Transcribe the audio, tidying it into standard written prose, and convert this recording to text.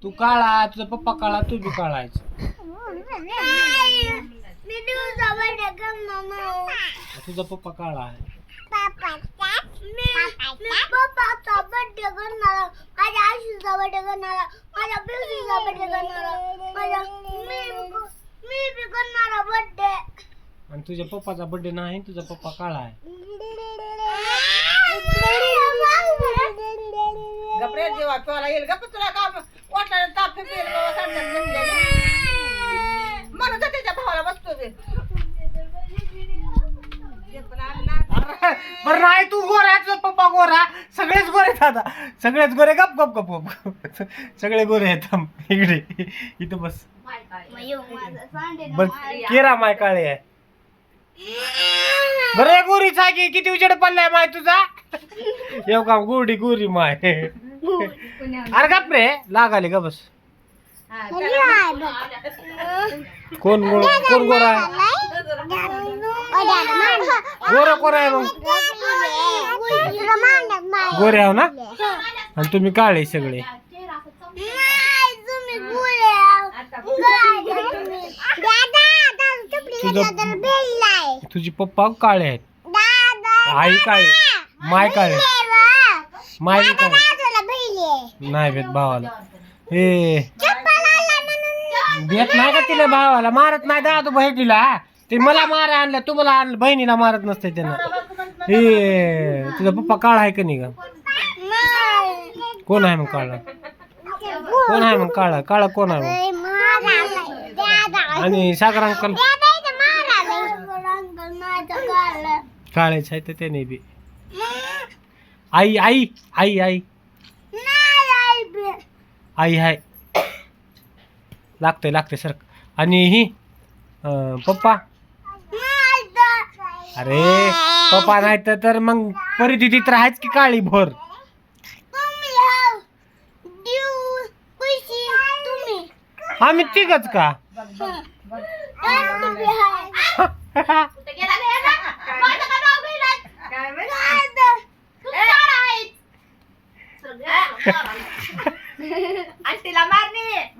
तू काळा, तुझा पप्पा काळा, तू बी काळायच. तुझा पप्पा काळा आहे. पप्पाचा बर्थडे करणार, माझ्या आशीचा बर्थडे करणार, माझ्या पिवशीचा बर्थडे करणार, मी बी करणार बर्थडे. आणि तुझ्या पप्पाचा बर्थडे नाही, तुझा पप्पा काळा आहे. गपरे जेव्हा तुला येईल गप तुला काम वाटलं ताप फेल म्हणून तर त्याच्या भावाला बसतो ते बरं नाही, तू गोरा, तुझा पप्पा गोरा, सगळेच गोरे आहेत आता, सगळेच गोरे. गप गप गप गप, सगळे गोरे आहेत. थांब, इकडे इथं बस. बर केरा माय काळे आहे. बरं गोरीच आहे की किती उजेड पडलाय माय तुझा. येऊ का गोडी गोरी माय. अरे गप रे, लागाले का बस. कोण कोण गोरा आहे? गोरा कोरा आहे मग. गोरे आहो ना, आणि तुम्ही काळे सगळे. तुझे पप्पा काळे आहेत, आई काळे, माय काळे, माय बी काळे नाही भेट भावाला. हे भेट नाही का तिला भावाला, मारत नाही दादू बहिणीला. ते मला मारा आणलं, तुम्हाला आणलं, बहिणीला मारत नसते त्यानं. हे तुझा पप्पा काळा आहे का नाही का? कोण आहे मग काळा? कोण आहे मग काळा? काळा कोण आहे मग? आणि सागर अंकल काळेच आहे तर त्याने बी. आई आई आई आई आई आहे. लागतंय लागतंय सर. आणि ही पप्पा, अरे पप्पा नाही तर मग परिस्थिती तर आहेच की काळी भोर. आम्ही तिघच का? आंटीला मारणे